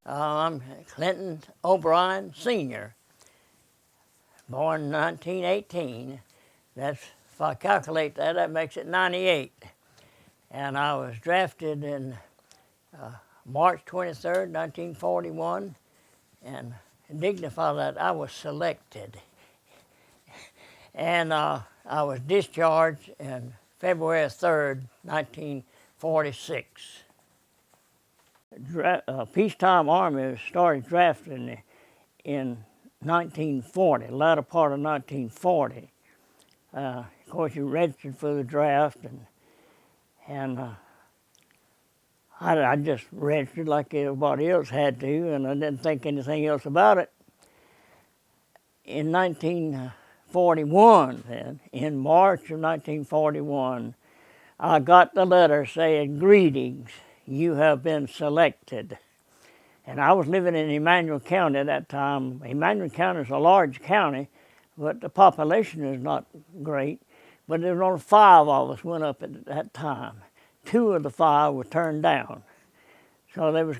I'm Clinton O'Brien Sr., born 1918. That's, if I calculate that, that makes it 98. And I was drafted in March 23rd, 1941, and dignify that I was selected. And I was discharged in February 3rd, 1946. Peacetime Army started drafting in 1940, latter part of 1940. Of course, you registered for the draft, and I just registered like everybody else had to, and I didn't think anything else about it. In 1941, then, in March of 1941, I got the letter saying, "Greetings, you have been selected." And I was living in Emanuel County at that time. Emanuel County is a large county, but the population is not great. But there were only 5 of us went up at that time. 2 of the 5 were turned down. So there was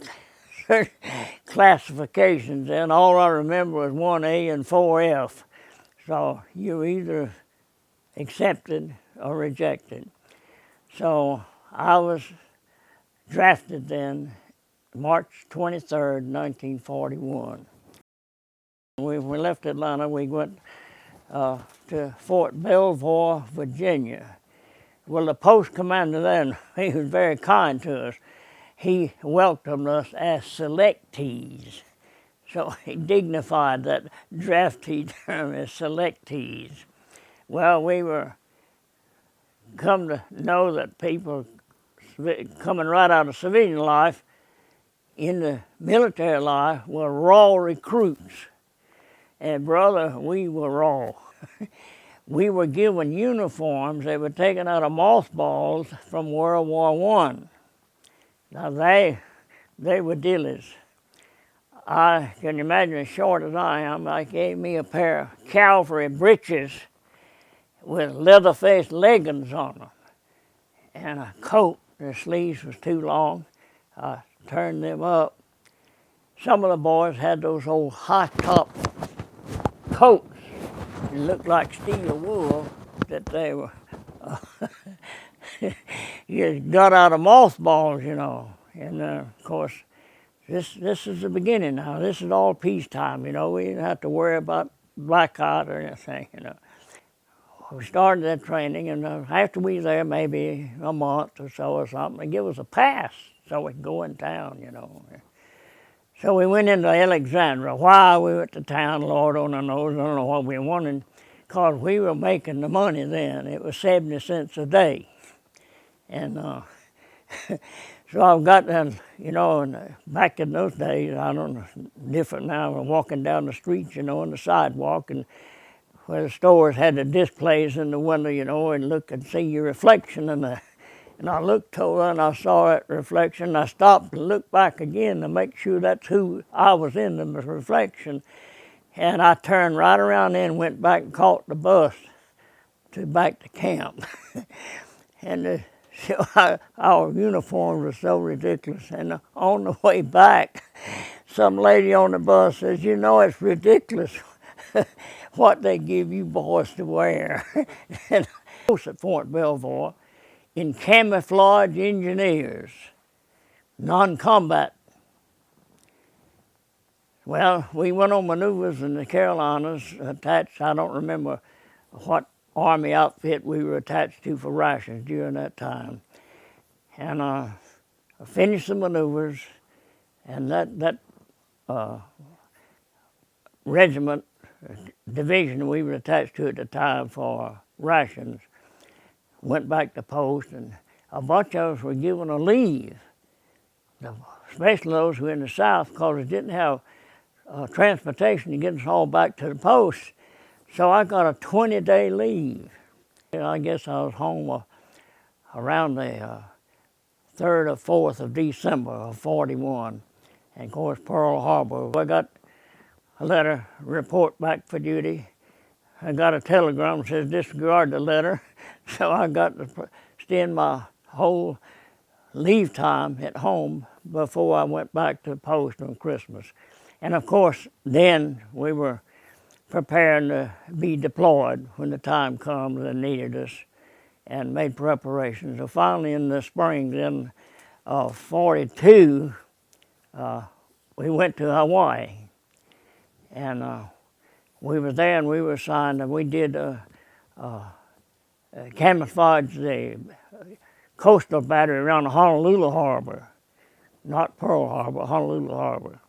classifications, and all I remember was 1A and 4F. So you were either accepted or rejected. So I was drafted then March 23rd, 1941. When we left Atlanta, we went to Fort Belvoir, Virginia. Well, the post commander then, he was very kind to us. He welcomed us as selectees. So he dignified that draftee term as selectees. Well, we were come to know that people coming right out of civilian life in the military life were raw recruits. And brother, we were raw. We were given uniforms that were taken out of mothballs from World War I. Now they were dealers. I can imagine, as short as I am, they gave me a pair of cavalry breeches with leather-faced leggings on them and a coat. The sleeves was too long. I turned them up. Some of the boys had those old high-top coats. It looked like steel wool that they were, you got out of mothballs, you know. And of course, this is the beginning now. This is all peacetime, you know. We didn't have to worry about blackout or anything, you know. We started that training, and after we were there maybe a month or so or something, they give us a pass so we could go in town, you know. So we went into Alexandria. Why we went to town, Lord only knows. I don't know what we wanted, because we were making the money then. It was 70 cents a day. And so I've got that, you know, and back in those days, I don't know, different now. We're walking down the streets, you know, on the sidewalk, and where the stores had the displays in the window, you know, and look and see your reflection in the. And I looked over and I saw that reflection. I stopped and looked back again to make sure that's who I was in the reflection. And I turned right around then and went back and caught the bus back to camp. And our uniforms were so ridiculous. And on the way back, some lady on the bus says, "You know, it's ridiculous what they give you boys to wear." And I was at Fort Belvoir in camouflage engineers, non-combat. Well, we went on maneuvers in the Carolinas, attached, I don't remember what Army outfit we were attached to for rations during that time. And I finished the maneuvers, and that regiment, division we were attached to at the time for rations, went back to post, and a bunch of us were given a leave, especially those who were in the South, because they didn't have transportation to get us all back to the post. So I got a 20-day leave. I guess I was home around the 3rd or 4th of December of 41. And of course, Pearl Harbor, I got a letter, report back for duty. I got a telegram that says disregard the letter. So I got to extend my whole leave time at home before I went back to the post on Christmas. And of course, then we were preparing to be deployed when the time comes and needed us, and made preparations. So finally in the spring then of 42, we went to Hawaii. And we were there and we were assigned, and we did camouflage the coastal battery around Honolulu Harbor, not Pearl Harbor, Honolulu Harbor.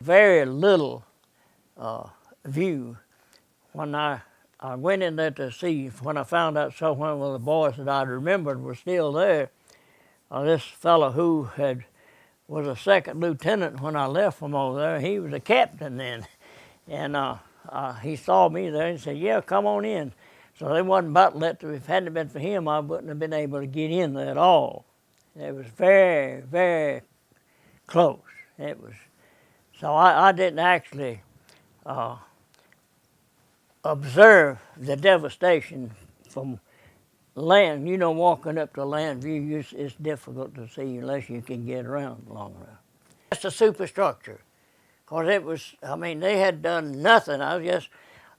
Very little view. When I went in there to see, when I found out one of the boys that I remembered was still there, this fellow who was a second lieutenant when I left from over there, he was a captain then. And he saw me there and said, yeah, come on in. So they wasn't about to let, if it hadn't been for him, I wouldn't have been able to get in there at all. It was very, very close. It was, so I didn't actually observe the devastation from land. You know, walking up to land view, it's difficult to see unless you can get around long enough. That's the superstructure. Because it was, I mean, they had done nothing. I was just,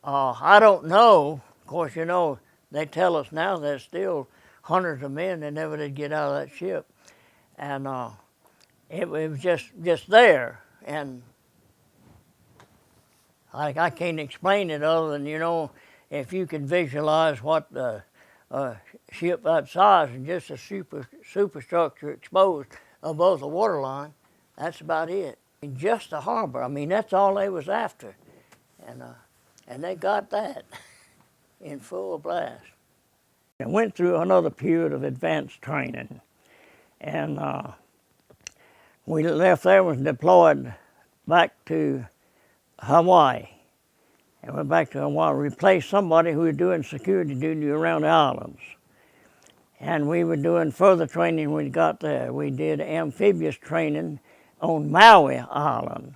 I don't know. Of course, you know, they tell us now there's still hundreds of men that never did get out of that ship. And it was just there. And I can't explain it other than, you know, if you can visualize what the ship that size and just a superstructure exposed above the waterline, that's about it. Just the harbor, I mean, that's all they was after. And they got that in full blast. I went through another period of advanced training. And we left there, was deployed back to Hawaii. And went back to Hawaii, replaced somebody who was doing security duty around the islands. And we were doing further training when we got there. We did amphibious training on Maui Island,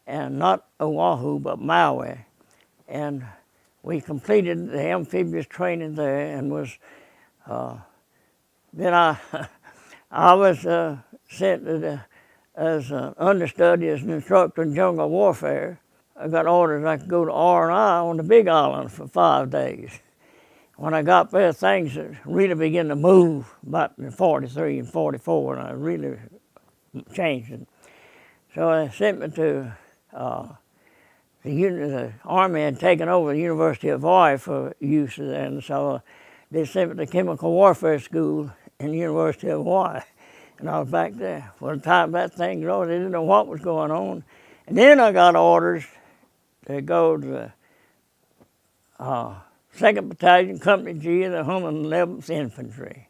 and not Oahu, but Maui. And we completed the amphibious training there, and was, then I was sent as an understudy, as an instructor in jungle warfare. I got orders I could go to R&I on the Big Island for 5 days. When I got there, things really began to move about in 43 and 44, and I really changed it. So they sent me to, the Army had taken over the University of Hawaii for use, and so they sent me to Chemical Warfare School in the University of Hawaii. And I was back there. For the time that thing growed, they didn't know what was going on. And then I got orders to go to the 2nd Battalion, Company G of the 111th Infantry.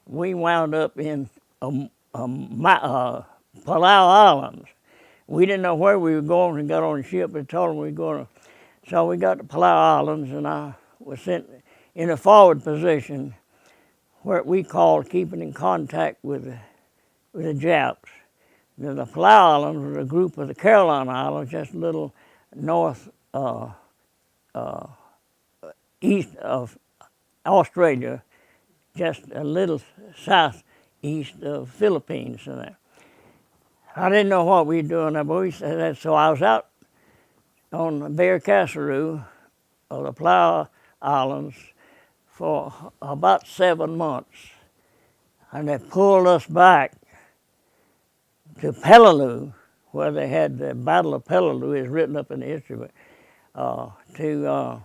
We wound up in Palau Islands. We didn't know where we were going when we got on the ship. They told them we were going to. So we got to Palau Islands, and I was sent in a forward position where we called keeping in contact with the Japs. Now, the Palau Islands was a group of the Carolina Islands, just a little north east of Australia, just a little southeast of Philippines and that. I didn't know what we were doing there, but we said that. So I was out on Bear Casaroo of the Palau Islands for about 7 months. And they pulled us back to Peleliu, where they had the Battle of Peleliu, is written up in the history, to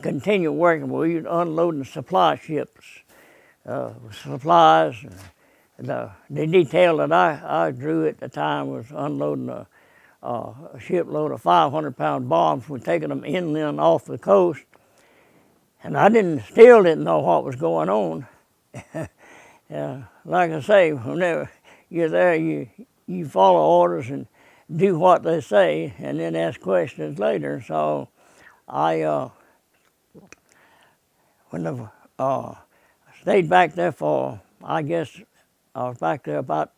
continue working. We were unloading supply ships, supplies. The detail that I drew at the time was unloading a shipload of 500-pound bombs. We're taking them inland off the coast. And I still didn't know what was going on. Like I say, whenever you're there, you follow orders, and do what they say and then ask questions later. So I when I stayed back there for, I guess I was back there about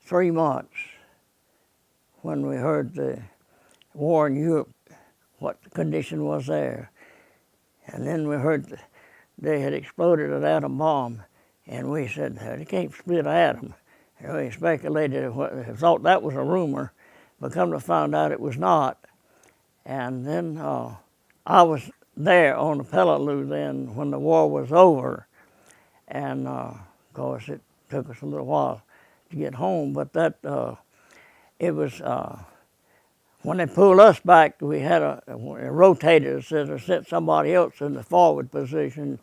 3 months when we heard the war in Europe, what the condition was there. And then we heard they had exploded an atom bomb, and we said, they can't split an atom. And we speculated, thought that was a rumor, but come to find out it was not. And then I was there on the Peleliu then when the war was over. And of course it took us a little while to get home, but that, it was, when they pulled us back, we had a rotator that sent somebody else in the forward position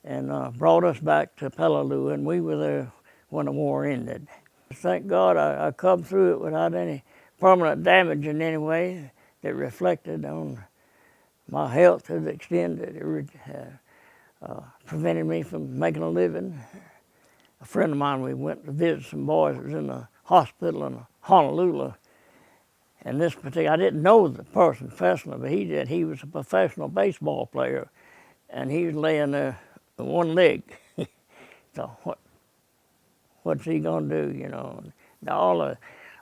and brought us back to Peleliu, and we were there when the war ended. Thank God I come through it without any permanent damage in any way that reflected on my health to the extent that it prevented me from making a living. A friend of mine, we went to visit some boys that was in the hospital in Honolulu. And this particular, I didn't know the person personally, but he did. He was a professional baseball player, and he was laying there with one leg. So what's he gonna do, you know?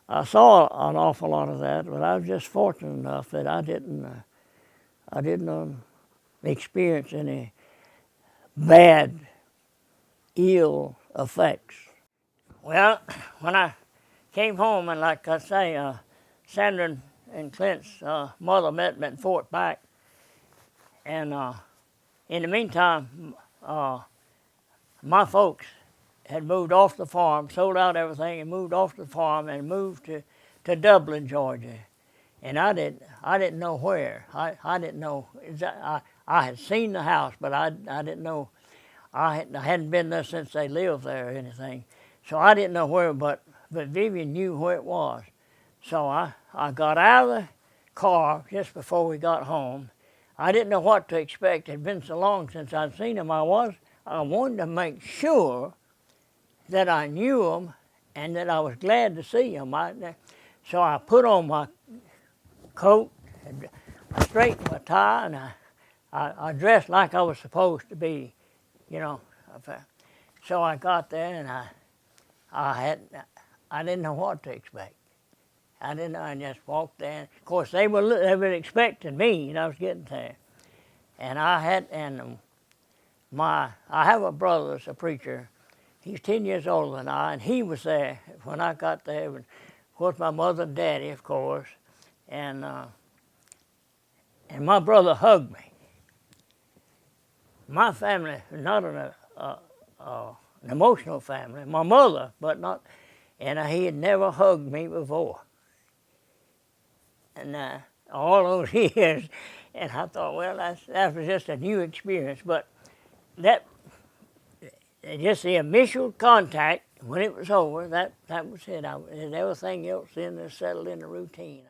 I saw an awful lot of that, but I was just fortunate enough that I didn't experience any bad, ill effects. Well, when I came home, and like I say, Sandra and Clint's mother met me at Fort Pike, and in the meantime, my folks had moved off the farm, sold out everything, and moved off the farm and moved to Dublin, Georgia. And I didn't know where. I didn't know. I had seen the house, but I didn't know. I hadn't been there since they lived there or anything, so I didn't know where. But Vivian knew where it was. So I got out of the car just before we got home. I didn't know what to expect. It had been so long since I'd seen them. I wanted to make sure that I knew them and that I was glad to see them. So I put on my coat, and I straightened my tie, and I dressed like I was supposed to be, you know. So I got there, and I didn't know what to expect. I didn't know. I just walked in. Of course, they were expecting me, and I was getting there. And I have a brother that's a preacher. He's 10 years older than I, and he was there when I got there. Of course, my mother and daddy, of course, and my brother hugged me. My family is not an emotional family. My mother, but not, and he had never hugged me before. And all those years, and I thought, well, that was just a new experience. But that, just the initial contact, when it was over, that was it. And everything else then settled in the routine.